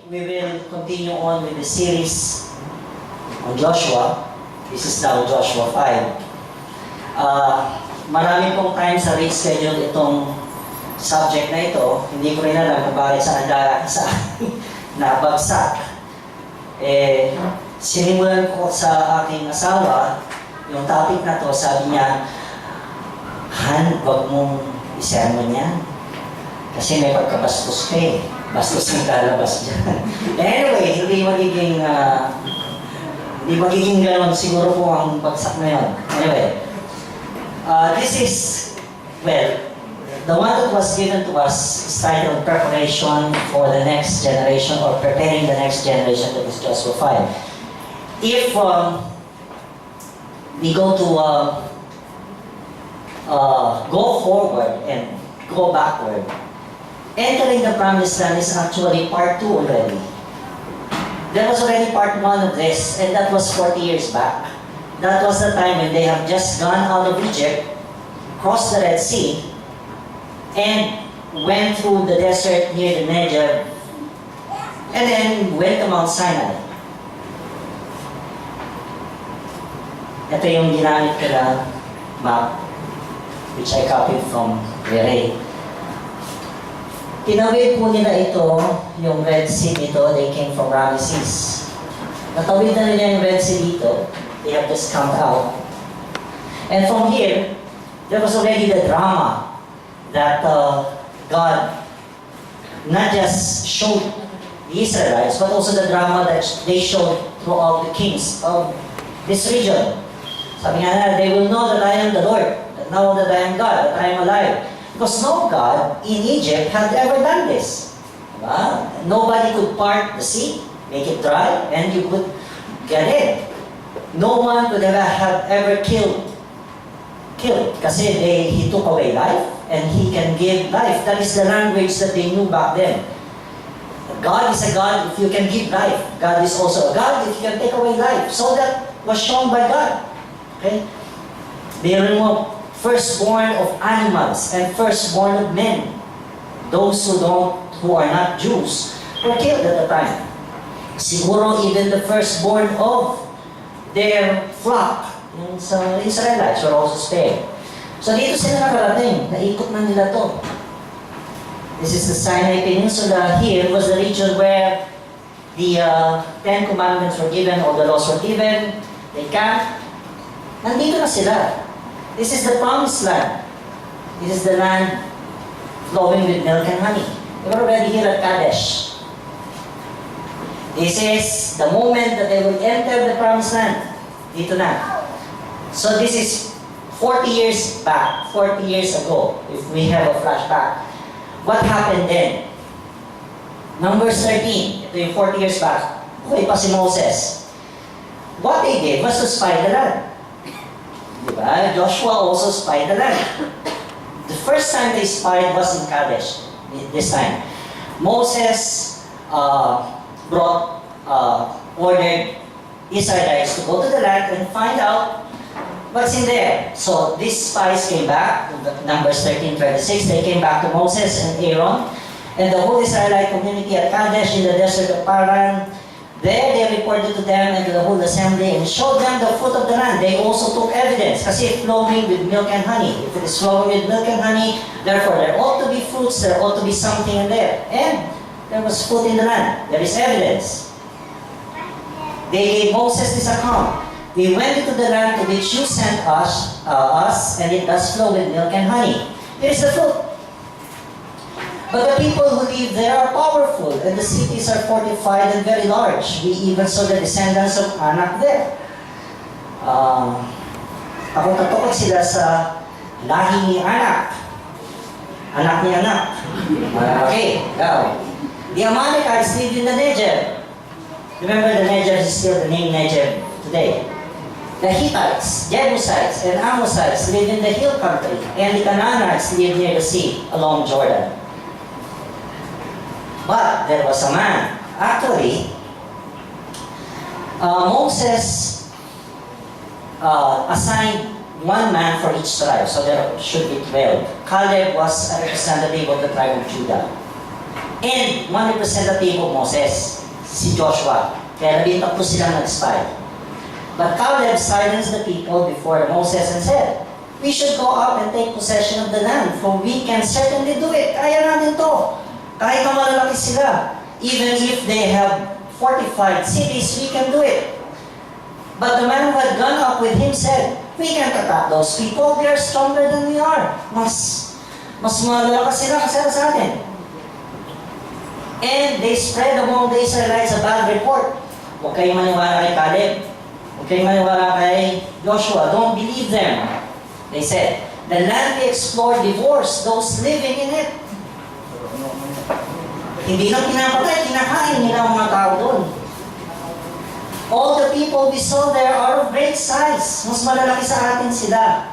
we will continue on with the series on Joshua. This is now Joshua 5. Marami pong time sa read schedule itong subject na ito. Hindi ko rin alam kung bakit sa nabagsak. Sinimulan ko sa aking asawa yung topic na to. Sabi niya, Han, wag mong isermon yan. Kasi may pagkabastos ka eh. Bastos ang lalabas dyan. Anyway, hindi magiging gano'n siguro po ang bagsak na yun. Anyway, this is, well, the one that was given to us is titled Preparation for the Next Generation, or Preparing the Next Generation, that is Joshua 5. If we go to go forward and go backward, entering the promised land is actually part 2 already. There was already part 1 of this, and that was 40 years back. That was the time when they have just gone out of Egypt, crossed the Red Sea, and went through the desert near the Negev, and then went to Mount Sinai. Ito yung ginamit ko na map, which I copied from Ray. Tinawid po nila ito, yung Red Sea dito, they came from Ramesses. Natawid na nila yung Red Sea dito, they have just come out. And from here, there was already the drama that God not just showed the Israelites, but also the drama that they showed throughout the kings of this region. Sabi nga na, they will know that I am the Lord, that know that I am God, that I am alive. Because no God in Egypt had ever done this. Diba? Nobody could part the sea, make it dry, and you could get in. No one could have ever killed. Kasi he took away life, and He can give life. That is the language that they knew back then. God is a God if you can give life. God is also a God if you can take away life. So that was shown by God. Okay? They removed firstborn of animals and firstborn of men. Those who are not Jews were killed at the time. Siguro even the firstborn of their flock, yung sa Israelites, were also spared. So dito sila nakarating, naikot na nila to. This is the Sinai Peninsula. Here was the region where the 10 Commandments were given, all the laws were given. They camped. Nandito na sila. This is the promised land. This is the land flowing with milk and honey. We're already here at Kadesh. This is the moment that they will enter the promised land. Dito na. So this is 40 years back, 40 years ago, if we have a flashback. What happened then? Numbers 13, ito yung 40 years back. Okay pa si Moses. What they did was to spy the land. Diba? Joshua also spied the land. The first time they spied was in Kadesh. This time, Moses ordered Israelites to go to the land and find out what's in there. So these spies came back, Numbers 13:26. They came back to Moses and Aaron and the whole Israelite community at Kadesh in the desert of Paran. There they reported to them and to the whole assembly and showed them the fruit of the land. They also took evidence, kasi it's flowing with milk and honey. If it is flowing with milk and honey, therefore there ought to be fruits, there ought to be something in there. And there was fruit in the land. There is evidence. They gave Moses this account. We went into the land to which you sent us, and it does flow with milk and honey. Here is the fruit. But the people who live there are powerful, and the cities are fortified and very large. We even saw the descendants of Anak there. Takot sila sa lahi ni Anak. Anak ni Anak. Okay, go. The Amalekites live in the Negev. Remember, the Negev is still the name Negev today. The Hittites, Jebusites, and Amosites live in the hill country, and the Canaanites live near the sea, along Jordan. But there was a man. Actually, Moses assigned one man for each tribe, so there should be 12. Caleb was a representative of the tribe of Judah. and one representative of Moses, si Joshua. Kaya 13 silang nag-spy. But Caleb silenced the people before Moses and said, "We should go up and take possession of the land, for we can certainly do it." Kaya natin to. Kahit na malalaki sila. Even if they have fortified cities, we can do it. But the man who had gone up with him said, "We can't attack those people. They are stronger than we are." Mas malalakas sila kasi sa atin. And they spread among the Israelites a bad report. Huwag kayong maniwala kay Caleb. Huwag kayong maniwala kay Joshua. Don't believe them. They said, "The land we explored divorced those living in it." Hindi lang pinapatay, kinakain nila ang mga tao doon. "All the people we saw there are of great size." Mas malalaki sa atin sila.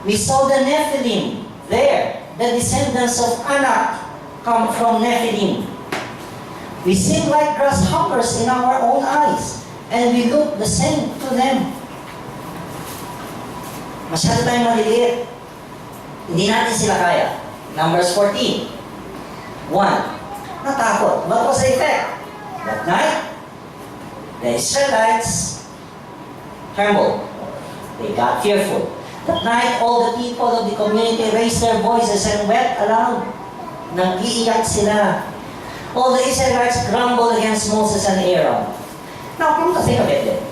"We saw the Nephilim there. The descendants of Anak come from Nephilim. We seem like grasshoppers in our own eyes, and we look the same to them." Masyado tayong maliliit. Hindi natin sila kaya. Numbers 14. 1. Natakot. What was the effect? That night, the Israelites trembled. They got fearful. That night, all the people of the community raised their voices and wept aloud. Nag-iiyak sila. All the Israelites grumbled against Moses and Aaron. Now, come to think of it,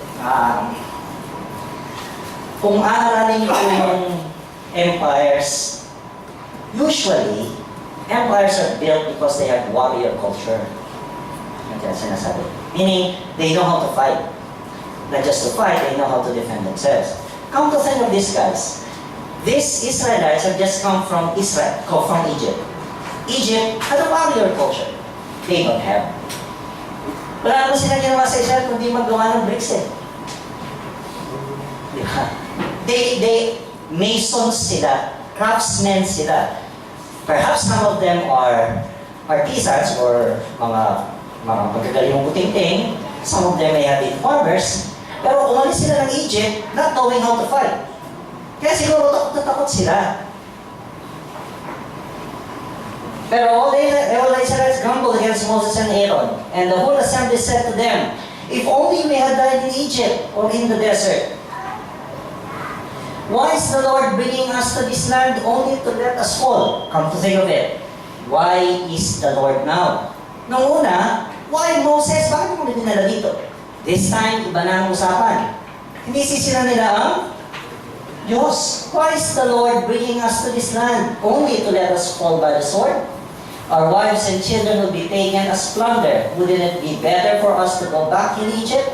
kung aaralin niyo yung empires, usually, empires are built because they have warrior culture. Yan sinasabi. Meaning, they know how to fight. Not just to fight, they know how to defend themselves. Come to think of these guys. These Israelites have just come from Egypt. Egypt had a warrior culture. They don't have. Wala naman sila ginawa sa Israel kundi magawa ng bricks eh. Diba? They masons sila, craftsmen sila. Perhaps some of them are artisans or mga magagaling puting-ting. Some of them may have been farmers. Pero umalis sila ng Egypt not knowing how to fight. Kaya siguro takot sila. Pero all the Israelites grumbled against Moses and Aaron. And the whole assembly said to them, "If only we had died in Egypt or in the desert. Why is the Lord bringing us to this land only to let us fall?" Come to think of it. Why is the Lord now? Nung una, why Moses? Bakit mo dinala dito? This time, iba na ang usapan. Hindi sisira nila ang Diyos. Why is the Lord bringing us to this land only to let us fall by the sword? Our wives and children will be taken as plunder. Wouldn't it be better for us to go back in Egypt?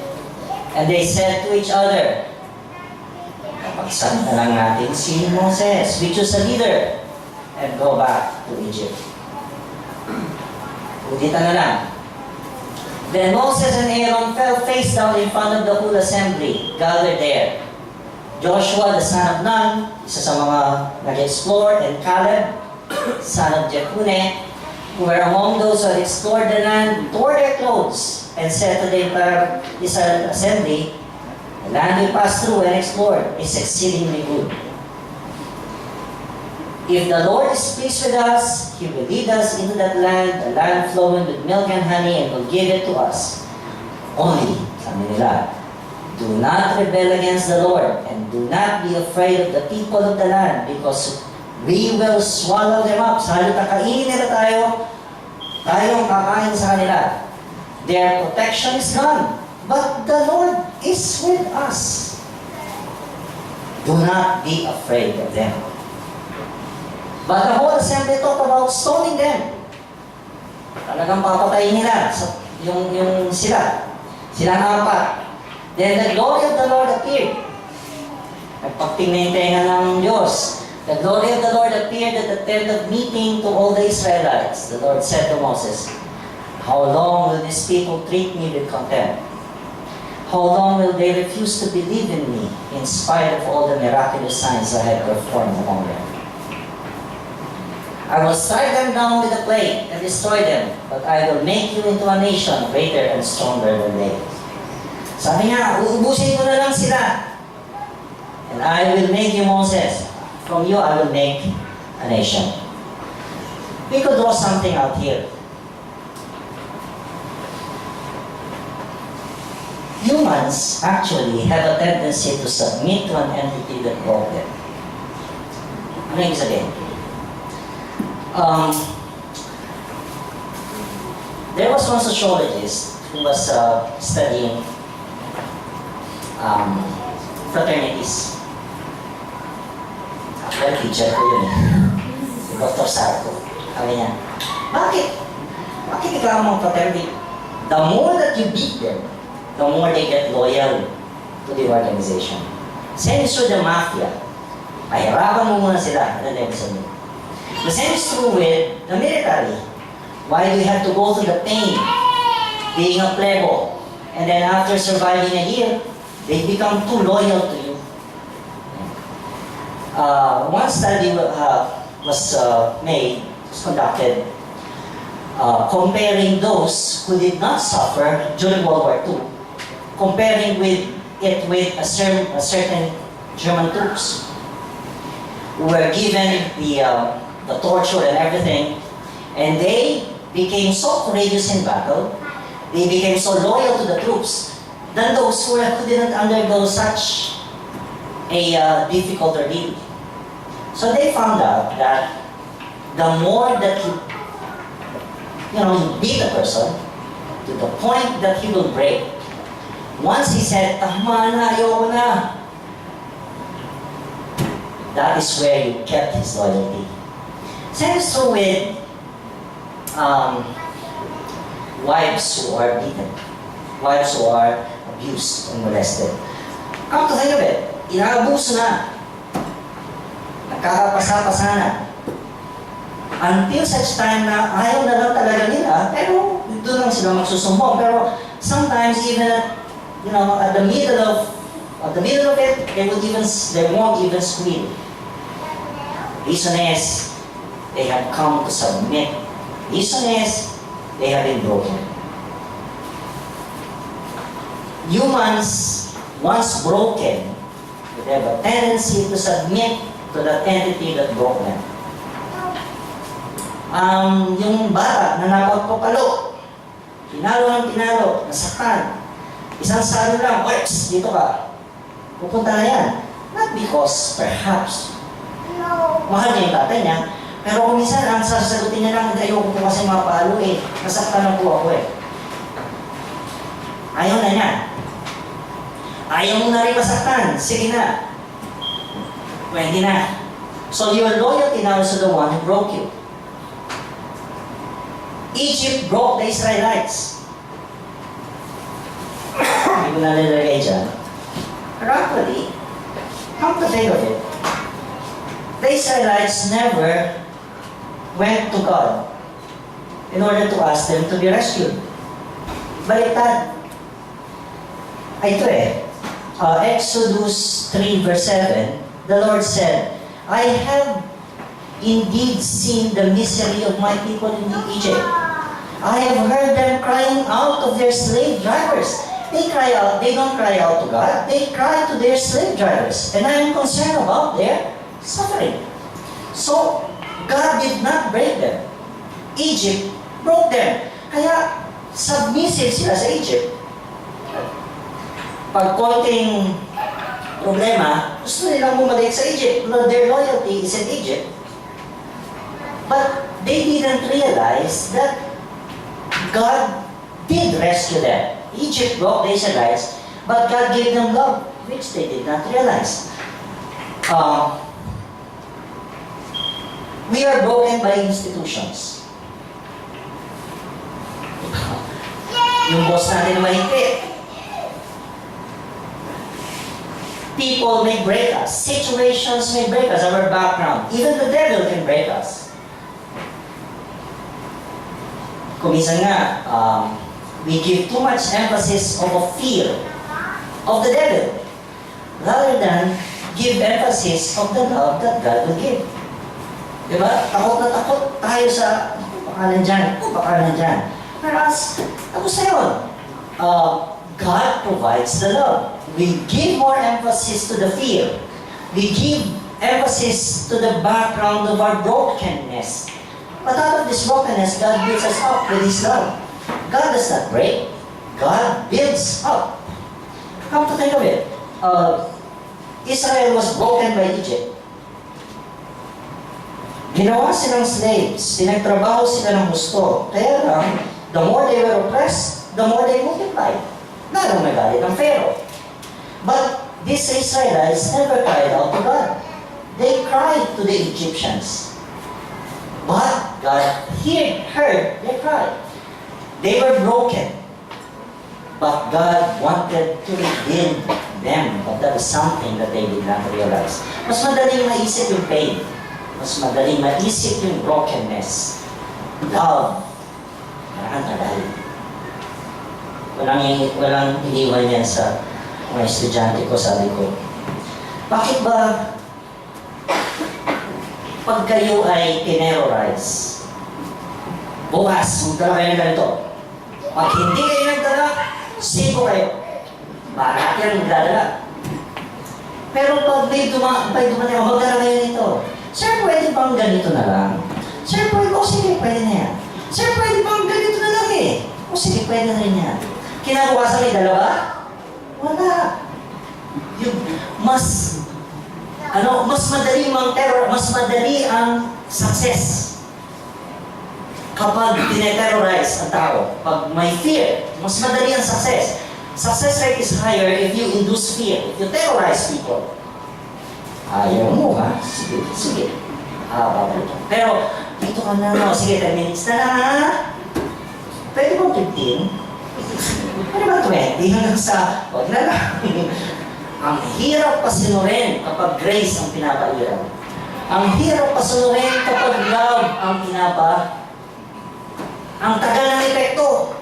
And they said to each other, "Kapagsan na lang natin si Moses. We choose a leader and go back to Egypt." Ulitan na lang. Then Moses and Aaron fell face down in front of the whole assembly gathered there. Joshua, the son of Nun, isa sa mga nag-explore, and Caleb, son of Jephunneh, who were among those who had explored the land, tore their clothes and said to the entire Israel assembly, "The land we passed through and explored is exceedingly good. If the Lord is pleased with us, He will lead us into that land, a land flowing with milk and honey, and will give it to us. Only," sabi nila, "do not rebel against the Lord, and do not be afraid of the people of the land, because we will swallow them up." Sa halip kainin nila tayong kakain sa kanila. Their protection is gone, but the Lord is with us. Do not be afraid of them. But the whole assembly talked about stoning them. Talagang papatayin nila yung sila. Sila ang apat. Then the glory of the Lord appeared. Nagpagtingin tenga ng Diyos. The glory of the Lord appeared at the tent of meeting to all the Israelites. The Lord said to Moses, "How long will these people treat me with contempt? How long will they refuse to believe in me, in spite of all the miraculous signs I have performed among them? I will strike them down with a plague and destroy them, but I will make you into a nation greater and stronger than they." Sabi niya, uubusin ko na lang sila. "And I will make you, Moses. From you I will make a nation." We could draw something out here. Humans actually have a tendency to submit to an entity that broke them. Ano yung sabihin? There was one sociologist who was studying fraternities. Actually, teacher ko yun eh. Si Dr. Sarko. Sabi niya, bakit? Bakit ikaw mong fraternity? The more that you beat them, the more they get loyal to the organization. Same is true the mafia. Pahirapan mo muna sila. Ano na yung sabi? The same is true with the military. Why do you have to go through the pain? Being a plebo. And then after surviving a year, they become too loyal to you. One study was made, was conducted, comparing those who did not suffer during World War II, comparing it with a certain German troops who were given the torture and everything, and they became so courageous in battle, they became so loyal to the troops than those who didn't undergo such a difficult ordeal. So they found out that the more that you beat a person to the point that he will break, once he said, "Tama na, ayoko na," that is where you kept his loyalty. Same is true with wives who are beaten, wives who are abused and molested. Come to think of it, inaabuso na, nagkakapasa-pasa na, until such time na ayaw na lang talaga nila, pero doon lang sila magsusumbong. Pero sometimes even at the middle of it, they won't even squeal. Reason is, they have come to submit. Reason is, they have been broken. Humans, once broken, they have a tendency to submit to that entity that broke them. Yung bata na napagpapalo, pinalo, nasaktan. Isang salo lang, works, dito ka. Pupunta na yan. Not because, perhaps, mahal niya yung tatay niya, pero kung minsan, ang sasagutin niya lang, ayoko po kasi mapalo eh. Nasaktan na po ako eh. Ayaw na niya. Ayaw mo na rin masaktan. Sige na. Pwede na. So your loyalty now is to the one who broke you. Egypt broke the Israelites. Hindi ko na nilagay dyan. Pero actually, come to think of it, the Israelites never went to God in order to ask them to be rescued. Baliktad. Ito Exodus 3 verse 7, the Lord said, "I have indeed seen the misery of my people in Egypt. I have heard them crying out of their slave drivers." They cry out, they don't cry out to God, they cry to their slave drivers. And I am concerned about their suffering. So, God did not break them. Egypt broke them. Kaya, submissive sila sa Egypt. Pag konting problema, gusto nilang bumalik sa Egypt. Their loyalty is in Egypt. But they didn't realize that God did rescue them. Egypt broke the Israelites, but God gave them love, which they did not realize. We are broken by institutions. Yung boss natin na mahigpit. People may break us. Situations may break us, our background. Even the devil can break us. Kung minsan nga, we give too much emphasis of a fear of the devil rather than give emphasis of the love that God will give. Diba? Takot na takot tayo sa baka nandyan. Whereas, tapos na yun. God provides the love. We give more emphasis to the fear. We give emphasis to the background of our brokenness But out of this brokenness, God builds us up with His love. God does not break. God builds up. Come to think of it, Israel was broken by Egypt. Ginawa silang slaves, pinagtrabaho sila ng gusto. Kaya lang, the more they were oppressed, the more they multiplied. Lalong nagalit ng Pharaoh. But these Israelites never cried out to God. They cried to the Egyptians. But God heard their cry. They were broken. But God wanted to redeem them. But that was something that they did not realize. Mas madaling maisip yung pain. Mas madaling maisip yung brokenness. Love. Kailangan tagal. Walang iniwan yan sa mga estudyante ko, sabi ko. Bakit ba pag kayo ay tinerrorize, bukas, magdala kayo ng ganito. Pag hindi kayo nagdala, siko kayo. Bakit yan magdadala? Pero pag may dumating, magdala kayo nito. Sir, pwede bang ganito na lang? Sir, pwede, sige, pwede na yan. Sir, pwede bang ganito na lang eh? Sige, pwede na rin yan. Kinabukasan may dalawa? Wala. Yung mas madali mas madali ang success kapag tineterrorize ang tao. Pag may fear, mas madali ang success. Success rate is higher if you induce fear, if you terrorize people. Ayaw mo ha? Sige. Pero, dito ka na, no? Sige, 10 minutes na lang ha? Pwede mo 15? Pwede ba 20? Hanggang sa, wag na lang. Ang hirap pasinurin kapag grace ang pinapairaw. Ang hirap pasinurin kapag love ang ang tagal ng epekto.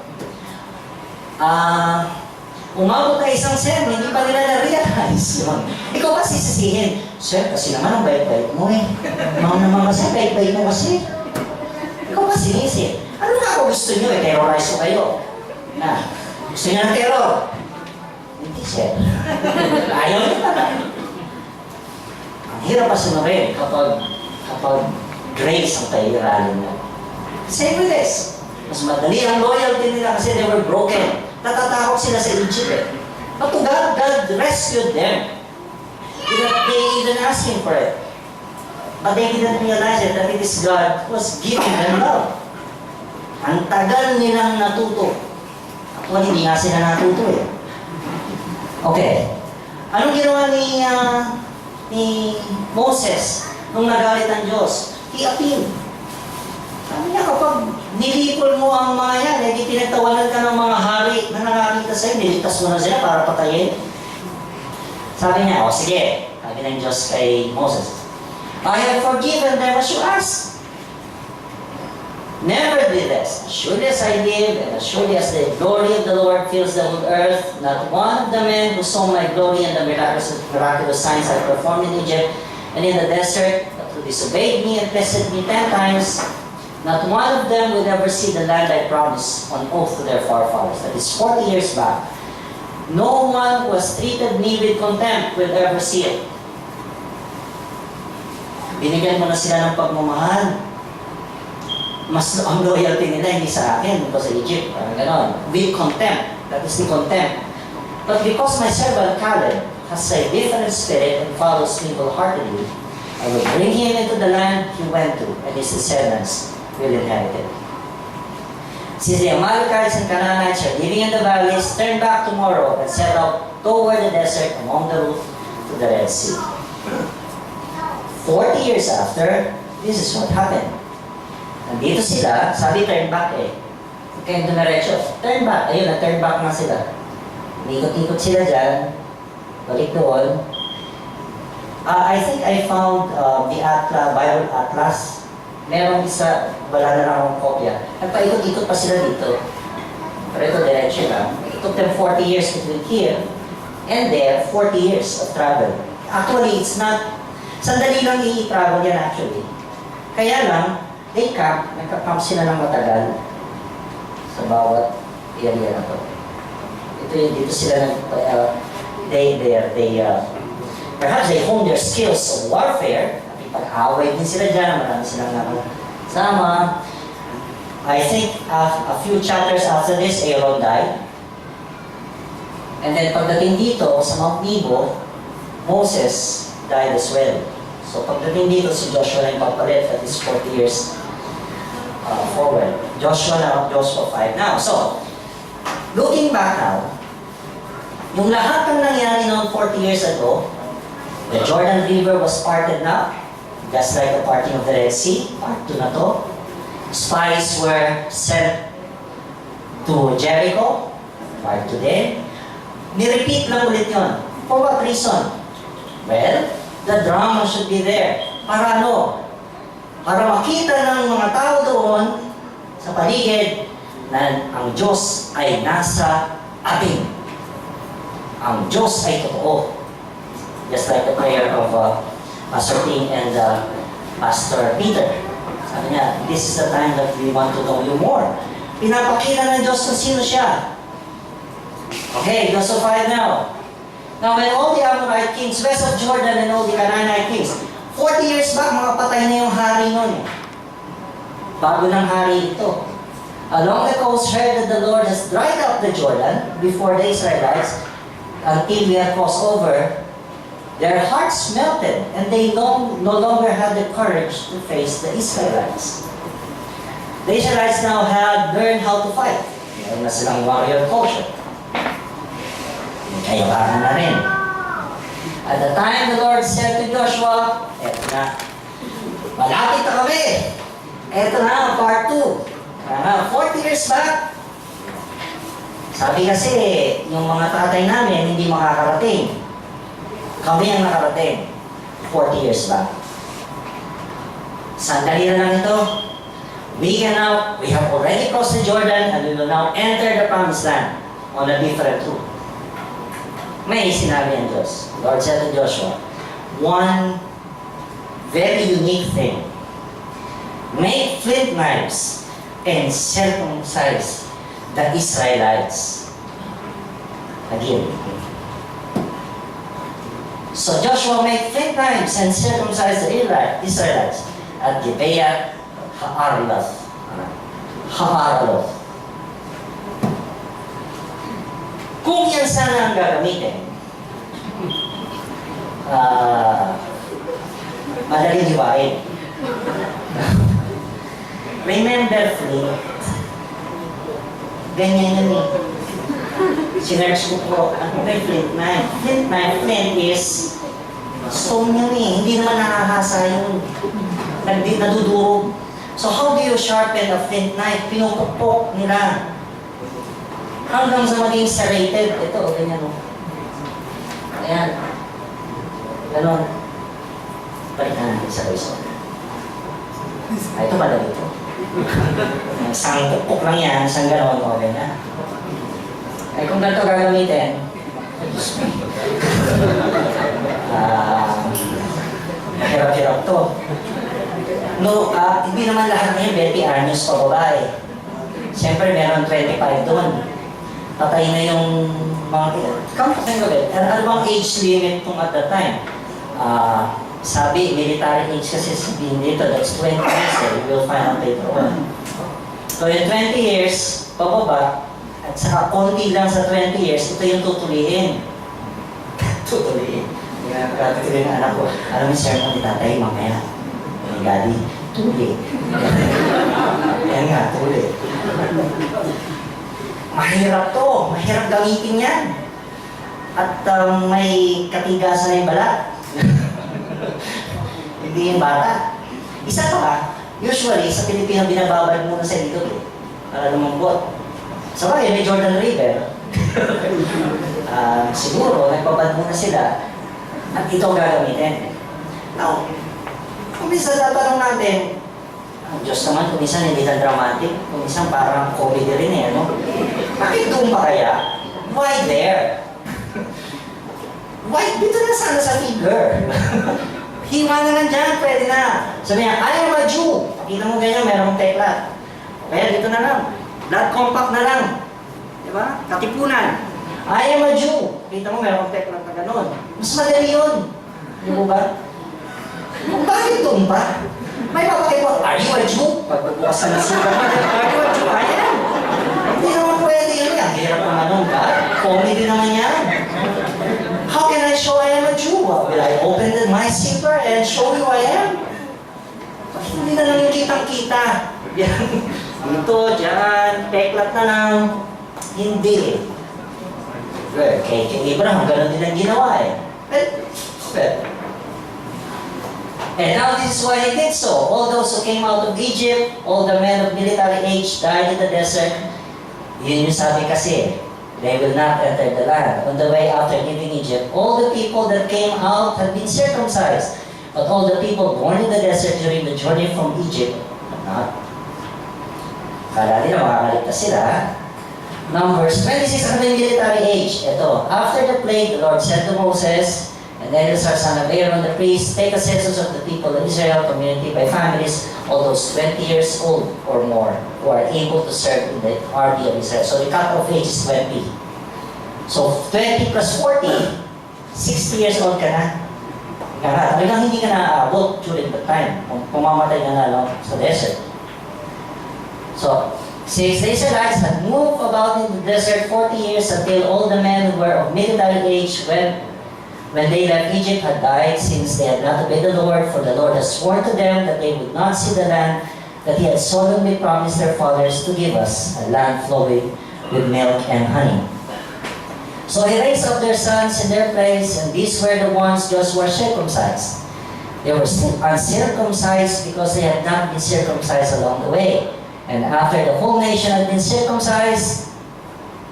Umabot na isang sem, hindi pa nila na-realize yun. Ikaw ba sisisihin? Sir, kasi naman ang bait-bait mo eh. Mahal naman kasi, bait-bait mo kasi. Ikaw ba sinisip? Ano nga ako gusto nyo eh? Terrorize ko kayo. Gusto nyo ng terror? Hindi, sir. Ayaw nyo na. Ang hirap pa sinurin kapag grace ang pairalin mo. Same with this. Mas madali ang loyalty nila kasi they were broken. Natatakot sila sa Egypt eh. But to God rescued them. They even asked Him for it. But they didn't realize it, that it is God who was giving them love. Ang tagal nilang natuto. Actually, hindi nga sila natuto eh. Okay. Anong ginawa ni Moses nung nagalit ang Diyos? He appealed. Sabi niya, kapag nilipol mo ang mga yan, hindi pinagtawanan ka ng mga hari na nakakita sa'yo, nilitas mo na sila para patayin. Sabi niya, sige, sabi ng Diyos kay Moses, I have forgiven them as you asked. Nevertheless, as surely as I live, and as surely as the glory of the Lord fills the whole earth, not one of the men who saw my glory and the miraculous signs I performed in Egypt and in the desert, but who disobeyed me and tested me 10 times, not one of them will ever see the land I promised on oath to their forefathers. That is 40 years back. No one who has treated me with contempt will ever see it. Binigyan mo na sila ng pagmamahal. Mas ang loyalty nila hindi sa akin, ito sa Egypt. Parang ganon. With contempt. That is the contempt. But because my servant Caleb has a different spirit and follows me wholeheartedly, I will bring him into the land he went to, and his descendants will inherit it. Since the Amalekites and Canaanites are living in the valleys, turn back tomorrow and set out toward the desert along the route to the Red Sea. 40 years after, this is what happened. Nandito sila, sabi turn back eh. Kaya dumiretso, turn back. Ayun, na-turn back na sila. Ikot-ikot sila dyan, balik doon. I think I found the Bible Atlas. Merong isa, wala na lang akong kopya. Nagpaikot-ikot pa sila dito. Pero ito, diretso lang. It took them 40 years between here and there, 40 years of travel. Actually, it's not, sandali lang i-travel yan actually. Kaya lang, they camp, nagka-camp sila ng matagal sa bawat area na to. Ito yung dito sila perhaps they honed their skills of warfare. Pag-away din sila dyan, marami silang Sama. I think a few chapters after this, Aaron died. And then pagdating dito sa Mount Nebo, Moses died as well. So pagdating dito, si Joshua na yung papalit at least 40 years forward. Joshua 5 now. So, looking back now, yung lahat ng nangyari noong 40 years ago, the Jordan River was parted na, just like the parting of the Red Sea, part 2 na to. Spies were sent to Jericho, part 2 din. Nirepeat lang ulit yun. For what reason? Well, the drama should be there. Para ano? Para makita ng mga tao doon sa paligid na ang Diyos ay nasa atin. Ang Diyos ay totoo. Just like the prayer of Pastor Ting and Pastor Peter. Sabi niya, this is the time that we want to know you more. Pinapakita ng Diyos kung sino siya. Okay, Joshua 5 now. Now, when all the Amorite kings west of Jordan and all the Canaanite kings, 40 years back, mga patay na yung hari nun. Bago ng hari ito. Along the coast heard that the Lord has dried up the Jordan before the Israelites until we had crossed over. Their hearts melted, and they no longer had the courage to face the Israelites. The Israelites now had learned how to fight. Meron na silang warrior culture. Kayabangan na rin. At the time the Lord said to Joshua, eto na, malapit na kami. Eto na, part 2. 40 years back, sabi kasi, yung mga tatay namin hindi makakarating. Kami ang nakarating 40 years back. Sandali na lang ito. We have already crossed the Jordan and we will now enter the promised land on a different route. May sinabi ang Diyos. Lord said to Joshua, one very unique thing. Make flint knives and circumcise the Israelites. Again. So Joshua made flint knives and circumcised the Israelites at Gibeah Ha'araloth. Kung yan sana ang gagamitin, madaling hiwain. Remember flint? Ganyan yun eh. Sinerge ko po, ano ba yung flint knife? Flint is stone yun eh. Hindi naman nakahasa yun. Nadudurog. So how do you sharpen a flint knife? Pinupukpok nila. Hanggang sa maging serrated. Ito, ganyan o. Ayan. Ganon. Balikan natin sa isa. Ito madali ito. Isang pukpok lang yan, isang ganon o ganyan. Ay kung ganito gagamitin, hirap-hirap to. No, hindi naman lahat ngayon 20 anyos pa babae. Siyempre meron 25 doon. Patay na yung mga think of it. Ano bang age limit kung at that time? Sabi, military age kasi sabihin dito, that's 20 years. You will find out later on. So in 20 years, pababa, at saka konti lang sa 20 years, ito yung tutuliin. Tutuliin. Tutuliin ang anak ko. Alam mo, sir, kung itatay, mamaya. Daddy, tuli. Yan nga, tuli. Mahirap to. Mahirap gamitin yan. At may katigasan na yung balat. Hindi yung bata. Isa pa, usually, sa Pilipino, binababad muna sa likod eh. Para lumambot. Sa bagay, may Jordan River. Siguro, nagpabad muna sila. At ito ang gagamitin. Now, kung minsan tatanong natin, ang Diyos naman, kung minsan hindi na dramatic, kung minsan parang comedy rin eh, ano? Bakit doon pa kaya? Why there? Why? Dito na sana sa figure. Hiwa na lang dyan, pwede na. Sabi niya, I am a Jew. Pakita mo ganyan, merong tekla. Kaya dito na lang. Blood compact na lang. Diba? Katipunan. I am a Jew. Pakita mo, merong tekla na gano'n. Mas madali yun. Di mo ba? Kung bakit doon pa? May papakita po, are you a Jew? Pagbubukas ka ng sugar mo, are you a Jew? Ayan. Hindi naman pwede yun. Ang hirap naman nun, ka? Comedy naman yan. How can I show I am a Jew? Will I open my zipper and show you I am? Hindi na lang yung kitang-kita. Yan. Dito, dyan, peklat na lang. Hindi. Kay Abraham, ganun din ang ginawa eh. And now this is why he did so. All those who came out of Egypt, all the men of military age died in the desert. Yun yung sabi kasi, they will not enter the land. On the way after leaving Egypt, all the people that came out had been circumcised. But all the people born in the desert during the journey from Egypt had not. Kala nila makakaligtas sila. Numbers 26 ang military age. Ito, after the plague, the Lord said to Moses, and Eleazar son of Aaron the priest, take a census of the people of Israel, community by families, all those 20 years old or more, who are able to serve in the army of Israel. So the cut-off age is 20. So 20 plus 40, 60 years old ka na. Kaya talagang hindi ka na-aabot during the time. Kung pumamatay ka na lang sa desert. So, since the Israelites had moved about in the desert 40 years until all the men who were of military age when they left Egypt had died, since they had not obeyed the Lord, for the Lord has sworn to them that they would not see the land that He had solemnly promised their fathers to give us, a land flowing with milk and honey. So He raised up their sons in their place, and these were the ones Joshua circumcised. They were still uncircumcised because they had not been circumcised along the way. And after the whole nation had been circumcised,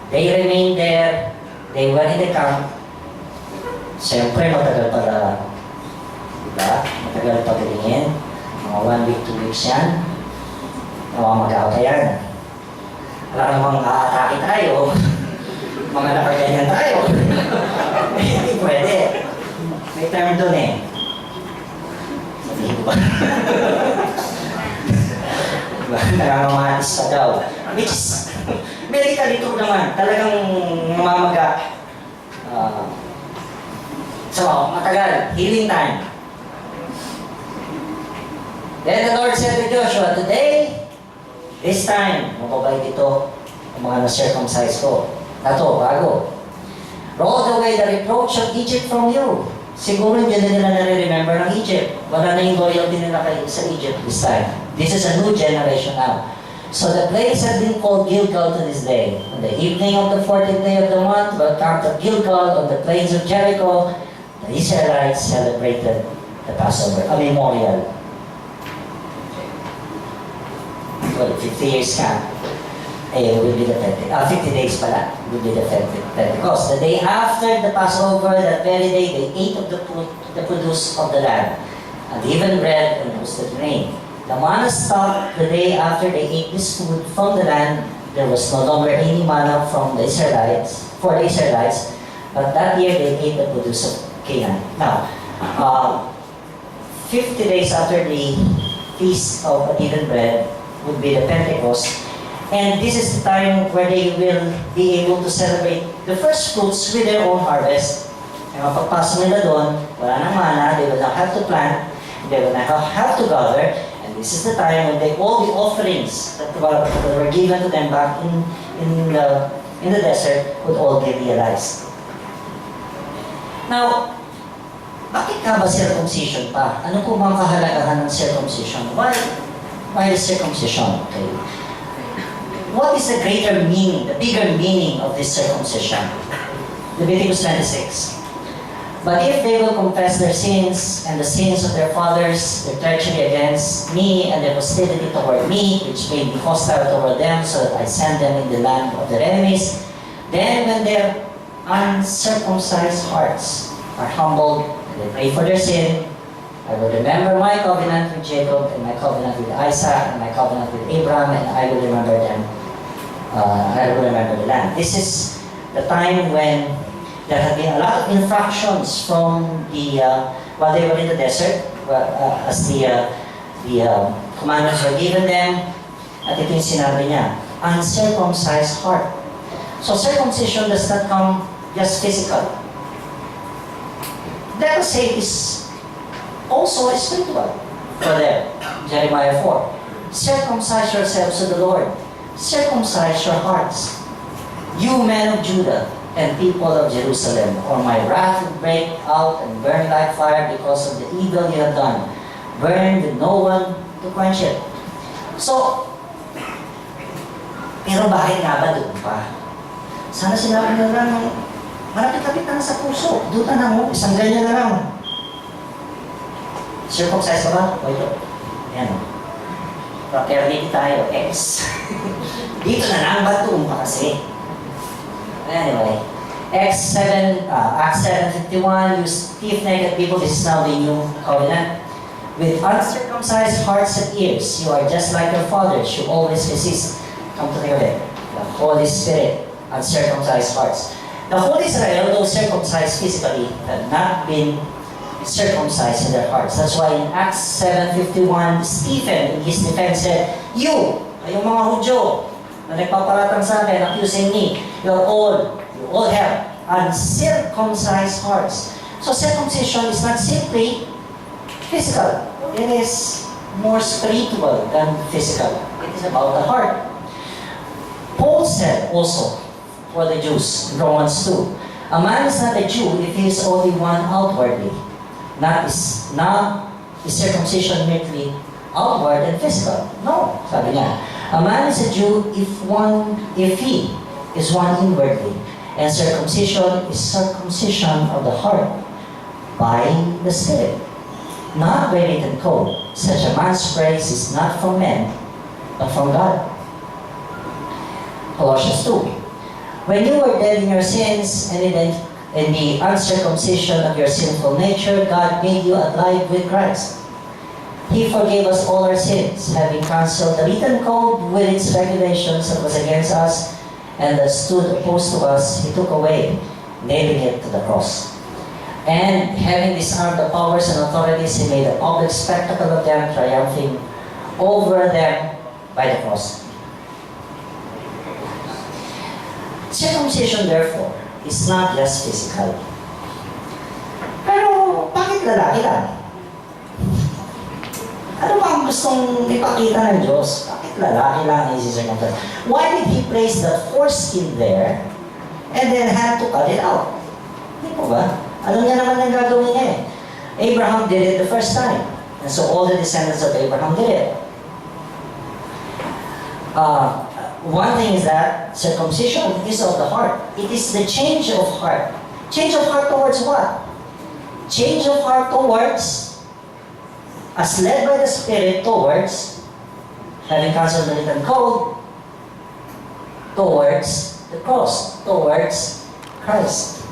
they remained there, they were in the camp. Siyempre, matagal pala, diba? Matagal pa ganyan. Mga 1 week, 2 weeks yan. Mag-aaway yan. Alam namang aatake tayo. Mga nakaganyan tayo. Hindi pwede. May term doon eh. Sabihin ko ba? Nakakamatis pa daw. Which is, medically true naman. Talagang mamamaga. So, matagal. Healing time. Then the Lord said to Joshua, today, this time, mababait ito ang mga na-circumcise ko. Ito, bago. Roll away the reproach of Egypt from you. Siguro hindi na nila nare-remember ng Egypt. Wala na yung loyalty nila sa Egypt this time. This is a new generation now. So the place has been called Gilgal to this day. On the evening of the 14th day of the month, we camped at Gilgal on the plains of Jericho. The Israelites celebrated the Passover, a memorial. Well, 50 years camp. Will be the 50 days pala, will be the Pentecost. The day after the Passover, that very day, they ate of the produce of the land, and even bread and roasted grain. The manna stopped the day after they ate this food from the land. There was no longer any manna from the Israelites, for the Israelites, but that year they ate the produce of Canaan. Now, 50 days after the Feast of Unleavened Bread would be the Pentecost. And this is the time where they will be able to celebrate the first fruits with their own harvest. And mapagpasok nila doon, wala nang mana, they will not have to plant, they will not have to gather, and this is the time when all the offerings that were given to them back in the desert would all be realized. Now, bakit ka ba circumcision pa? Ano po bang kahalagahan ng circumcision? Why is circumcision? Okay. What is the greater meaning, the bigger meaning of this circumcision? Leviticus 26. But if they will confess their sins and the sins of their fathers, their treachery against me and their hostility toward me, which made me hostile toward them, so that I send them in the land of their enemies, then when their uncircumcised hearts are humbled and they pray for their sin, I will remember my covenant with Jacob and my covenant with Isaac and my covenant with Abraham, and I will remember them. I will remember the land. This is the time when there had been a lot of infractions from while they were in the desert, as the commandments were given them. At ito yung sinabi niya, uncircumcised heart. So circumcision does not come just physical. That will say is also spiritual. for them. Jeremiah 4. Circumcise yourselves to the Lord. Circumcise your hearts. You men of Judah and people of Jerusalem, or my wrath will break out and burn like fire because of the evil you have done. Burn with no one to quench it. So, pero bakit nga ba doon pa? Sana sinabi na lang, malapit-lapit na sa puso. Doon na lang, isang ganyan na lang. Circumcise ka ba? O ito. Ayan. Fraternity tayo, X. Dito na lang, ba't doon pa kasi? Anyway, Acts 7:51, you stiff-necked people, this is now the new covenant. With uncircumcised hearts and ears, you are just like your fathers, you always resist. Come to think of it. The Holy Spirit, uncircumcised hearts. The whole Israel, though circumcised physically, had not been circumcised in their hearts. That's why in Acts 7:51, Stephen, in his defense, said, you, kayong mga Hudyo, na nagpaparatang sa akin, accusing me, you all have uncircumcised hearts. So circumcision is not simply physical. It is more spiritual than physical. It is about the heart. Paul said also for the Jews in Romans 2, a man is not a Jew if he is only one outwardly. Not is circumcision merely outward and physical. No, sabi niya. A man is a Jew if he is one inwardly, and circumcision is circumcision of the heart by the Spirit, not by written code. Such a man's praise is not from men, but from God. Colossians 2. When you were dead in your sins and in the uncircumcision of your sinful nature, God made you alive with Christ. He forgave us all our sins, having cancelled the written code with its regulations that was against us and that stood opposed to us. He took away, nailing it to the cross. And having disarmed the powers and authorities, He made a public spectacle of them, triumphing over them by the cross. Circumcision, therefore, is not just physical. Pero, bakit lalaki lang? Ano ba ang gustong ipakita ng Diyos? Bakit lalaki lang ang isi-circumcise? Why did He place the foreskin there and then had to cut it out? Hindi po ba? Alam niya naman ang gagawin niya eh. Abraham did it the first time. And so all the descendants of Abraham did it. One thing is that circumcision is of the heart. It is the change of heart. Change of heart towards what? Change of heart towards, as led by the Spirit, towards, having cancelled the written code, towards the cross, towards Christ.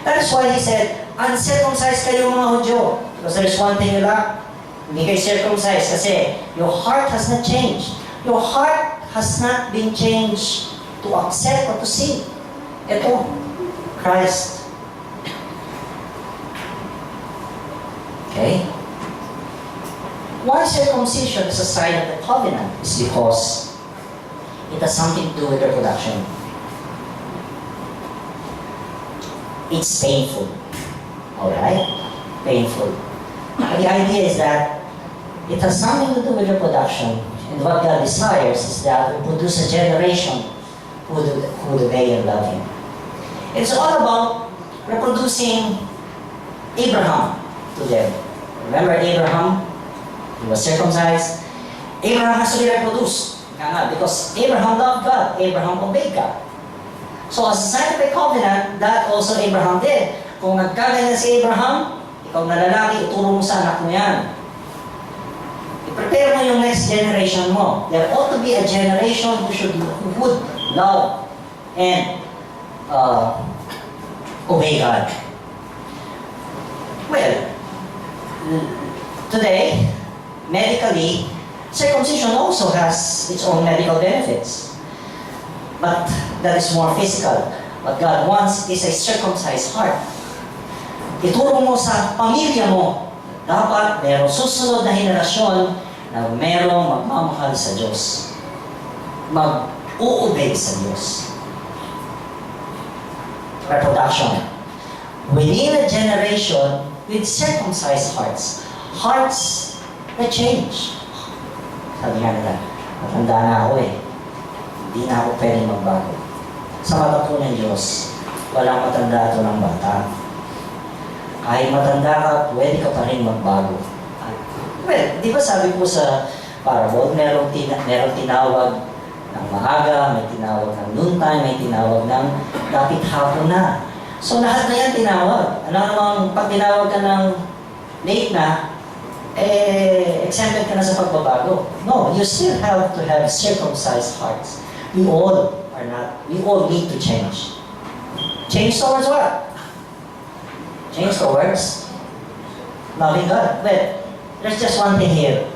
That is why He said, uncircumcised kayo mga Hudyo. Because there's one thing you lack. Hindi kayo circumcised kasi your heart has not changed. Your heart has not been changed to accept or to see. Ito, Christ. Okay? Why circumcision is a sign of the covenant is because it has something to do with reproduction. It's painful. Alright? Painful. But the idea is that it has something to do with reproduction. And what God desires is that we produce a generation who would obey and love Him. It's all about reproducing Abraham to them. Remember Abraham? He was circumcised. Abraham has to be reproduced. Because Abraham loved God. Abraham obeyed God. So as a sign of the covenant, that also Abraham did. Kung nagkaganyan si Abraham, ikaw na lalaki, ituro mo sa anak mo yan. I-prepare mo yung next generation mo. There ought to be a generation who would love and obey God. Well, today, medically, circumcision also has its own medical benefits. But that is more physical. What God wants is a circumcised heart. Ituro mo sa pamilya mo, dapat merong susunod na henerasyon na merong magmamahal sa Diyos. Mag-uubay sa Diyos. Reproduction. We need a generation with circumcised hearts. Hearts Na-change. Sabi nga nila, matanda na ako eh. Hindi na ako pwedeng magbago. Sa mata po ng Diyos, walang matanda at walang bata. Kahit matanda ka, pwede ka pa rin magbago. Well, di ba sabi po sa parable, merong tinawag ng maaga, may tinawag ng noontime, may tinawag ng dapit hapon na. So lahat na yan tinawag. Ano namang pag tinawag ka ng late na, exempted ka na sa pagbabago. No, you still have to have circumcised hearts. We all need to change. Change towards what? Change towards loving God. Well, there's just one thing here.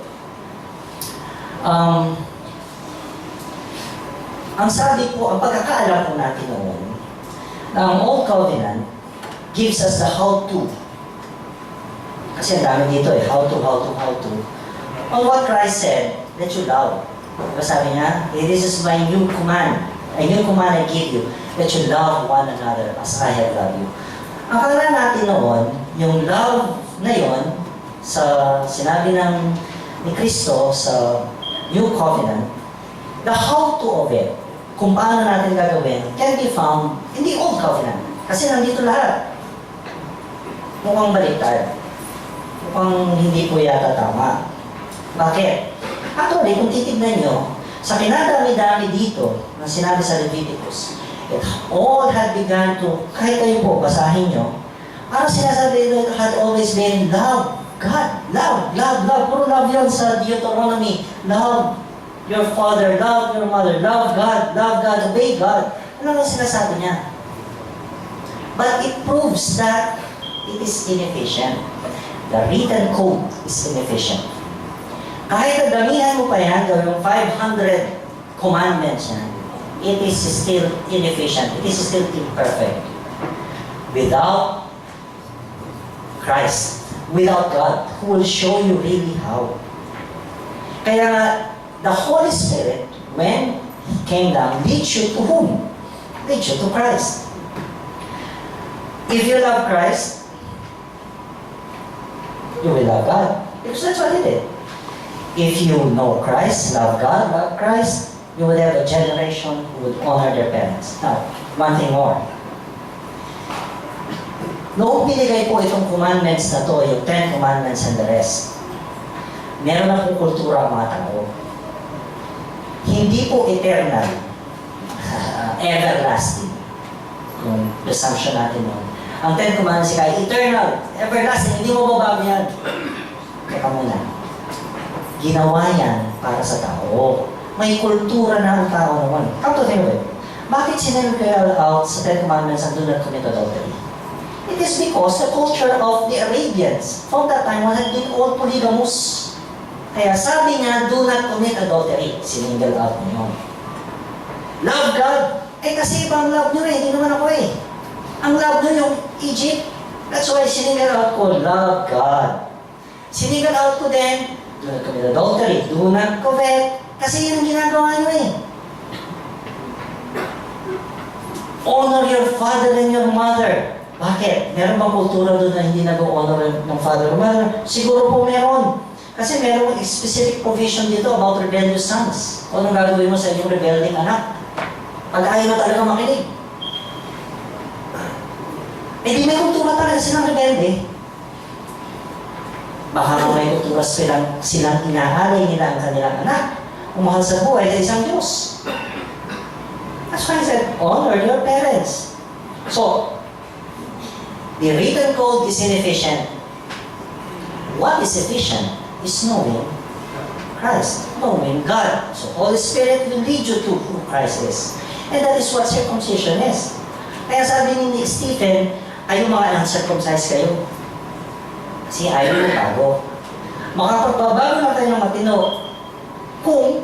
Ang sabi po, ang pagkakaalam po natin noon, na ang Old Covenant gives us the how-to. Kasi ang dami dito how to. On what Christ said, that you love. Diba sabi niya, this is my new command. A new command I give you, that you love one another as I have loved you. Ang kailangan natin noon, yung love na yon, sa sinabi ni Kristo sa New Covenant, the how-to of it, kung paano natin gagawin, can be found in the Old Covenant. Kasi nandito lahat. Mukhang baliktad. Mukhang hindi po yata tama. Bakit? Actually, kung titignan nyo, sa kinadami-dami dito, na sinabi sa Leviticus, it all had begun to, kahit kayo po, basahin nyo, parang sinasabi it had always been love God. Love. Puro love yun sa Deuteronomy. Love your father, love your mother, love God, obey God. Ano ang sinasabi niya? But it proves that it is inefficient. The written code is inefficient. Kahit damihan mo pa yan, yung 500 commandments yan, it is still inefficient. It is still imperfect. Without Christ, without God, who will show you really how. Kaya nga, the Holy Spirit, when He came down, leads you to whom? Leads you to Christ. If you love Christ, you will love God. Because that's what He did. If you know Christ, love God, love Christ, you will have a generation who would honor their parents. Now, one thing more. Noong binigay po itong commandments na to, yung 10 commandments and the rest, meron na po kultura ang mga tao. Hindi po eternal, everlasting. Yung presumption natin nun. Ang 10 commandments ay eternal, everlasting, hindi mo babago yan. Teka muna. Ginawa yan para sa tao. May kultura na ang tao naman. Come to think of it. Bakit sinilagay out sa 10 commandments ang do not commit adultery? It is because the culture of the Arabians from that time had been all polygamous. Kaya sabi niya, do not commit adultery. Sininggle out niyo yun. Love God. Kasi ibang love niyo hindi naman ako eh. Ang love niyo yung Egypt. That's why sininggle out ko, love God. Sininggle out ko din, do not commit adultery, do not covet. Kasi yun ang ginagawa niyo eh. Honor your father and your mother. Bakit? Meron bang kultura doon na hindi nag-honor ng father or mother? Siguro po meron. Kasi meron specific provision dito about rebellious sons. O anong gagawin mo sa inyong rebelling anak? Pag ayaw na talaga makinig. Di may kultura talaga silang rebelde. Baka may kultura silang inaalay nila ang kanilang anak. Umahal sa buhay sa isang Diyos. That's why I said, honor your parents. So, the written code is inefficient. What is efficient is knowing Christ, knowing God. So, Holy Spirit will lead you to who Christ is. And that is what circumcision is. Kaya sabi ni Stephen, ay yung mga uncircumcised kayo. Kasi ayaw yung bago. Makapagbabago na tayo ng matino kung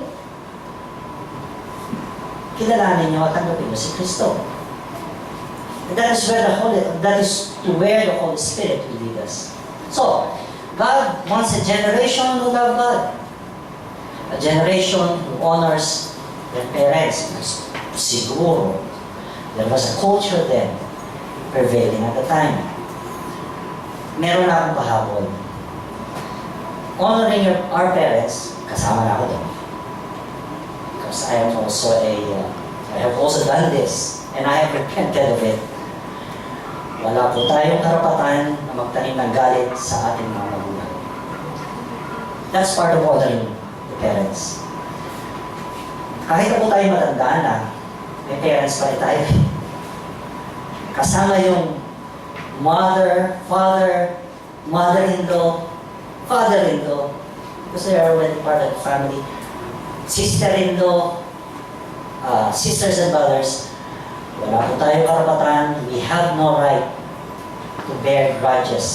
kilalanin nyo at tanggapin nyo si Kristo. And that is where the Holy Spirit will lead us. So, God wants a generation who love God. A generation who honors their parents. Siguro, there was a culture then prevailing at the time. Meron na akong pahabol. honoring our parents, kasama na ako doon. Because I am also I have also done this, and I have repented of it. Wala po tayong karapatan na magtanim ng galit sa ating mga magulang. That's part of honoring the parents. Kahit na po tayo matandaan na, may parents pa rin tayo. Kasama yung mother, father, mother-in-law, father-in-law, because they are already part of the family, sister-in-law, sisters and brothers. Wala po tayong karapatan. We have no right to bear grudges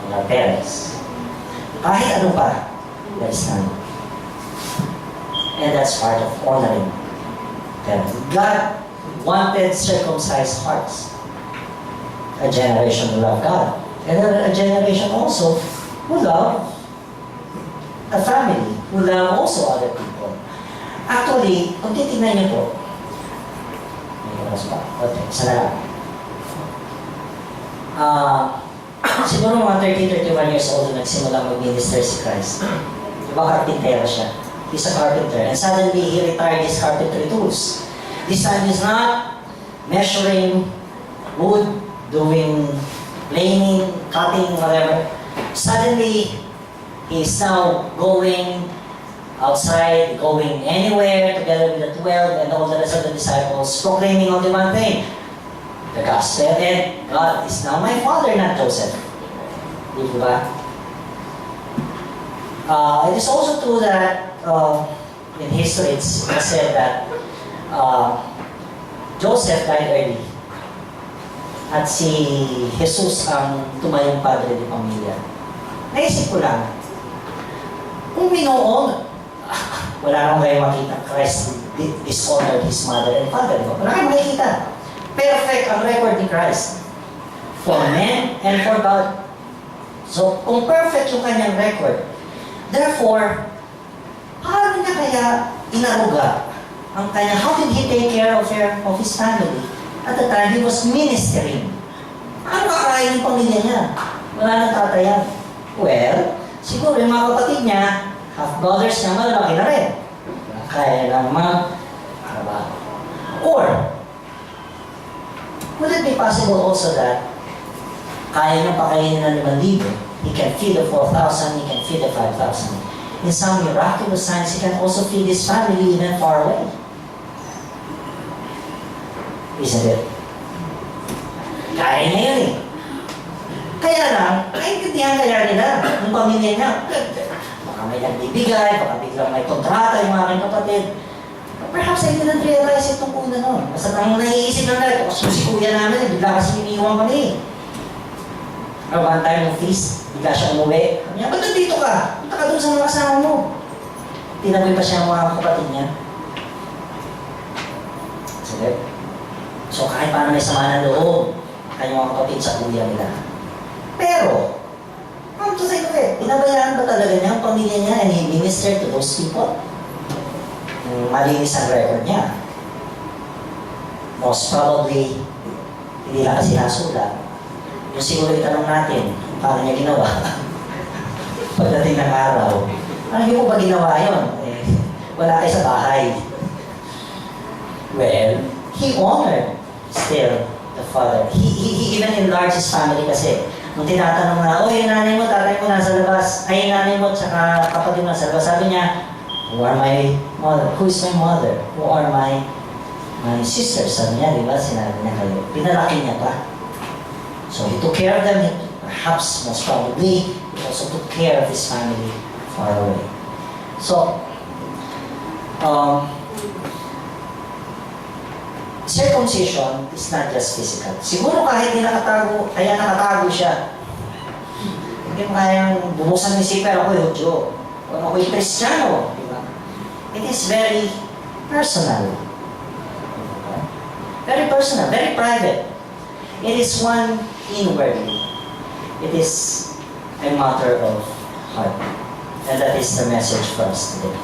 on our parents. Kahit ano pa, there is none. And that's part of honoring them. God wanted circumcised hearts. A generation who love God. And a generation also who love a family, who love also other people. Actually, kung titignan niyo po, may oras pa. Okay, isa na lang. Siguro mga 30-31 years old na nagsimula mag-minister si Christ. Diba carpintero siya? He's a carpenter. And suddenly, he retired his carpentry tools. This time, he's not measuring wood, doing planing, cutting, whatever. Suddenly, he's now going outside, going anywhere together with the 12 and all the rest of the disciples, proclaiming only one thing, the gospel. And God is now my Father, not Joseph. Di ba? It is also true that in history it's said that Joseph died early. At si Jesus ang tumayong padre di pamilya. Naisip ko lang, kung binoon, wala nang kayo makita, Christ dishonored his mother and father. Wala kayong makikita. Perfect ang record ni Christ. For men and for God. So, kung perfect yung kanyang record, therefore, paano niya kaya inaruga ang kanya? How did he take care of his family? At the time, he was ministering. Ano kakain yung pamilya niya? Wala nang tatayan. Well, siguro yung mga kapatid niya, half-brothers niya, malalaki na rin. Kaya lang mag-trabaho. Or, would it be possible also that kaya niyang pakainin ng 5,000, he can feed the 4,000, he can feed the 5,000. In some miraculous signs, he can also feed his family even far away. Isn't it? Kaya niya yun eh. Kaya lang, naiintindihan kaya nila ng pamilya niya. Baka may nagbibigay, baka biglang may kontrata yung mga aking kapatid. Perhaps I didn't realize itong una noon. Basta nang naiisip na lang, kasi si kuya namin, bigla kasi iniiwan kami. One time ng feast, bigla siya umuwi. Sabi niya, ba't nandito ka? Punta ka doon sa mga kasama mo. Tinaboy pa siya ang mga kapatid niya. Sige. So kahit paano may sama ng loob, kanyang mga kapatid sa kuya nila. Pero, come to think of it, pinabayaan ba talaga niya ang pamilya niya and he ministered to those people? Malinis ang record niya. Most probably, hindi lang kasi nasulat. Yung siguro itanong natin, paano niya ginawa? Pagdating ng araw, ano niyo po ba ginawa yun? Wala kayo sa bahay. Well, he honored still the father. He even enlarged his family kasi nung tinatanong na, yung nanay mo, tatay mo nasa labas, ay yung nanay mo, tsaka kapatid mo nasa labas, sabi niya, who are my mother? Who is my mother? Who are my sisters? Sabi niya, di ba? Sinabi niya kayo. Pinalaki niya pa. So he took care of them. Perhaps, most probably, he also took care of his family far away. So, circumcision is not just physical. Siguro kahit hindi nakatago, kaya nakatago siya. Hindi mo kayang bumusan ng zipper, ako'y Hudyo. O ako'y Kristiyano. Diba? It is very personal. Very personal, very private. It is one inwardly. It is a matter of heart. And that is the message for us today.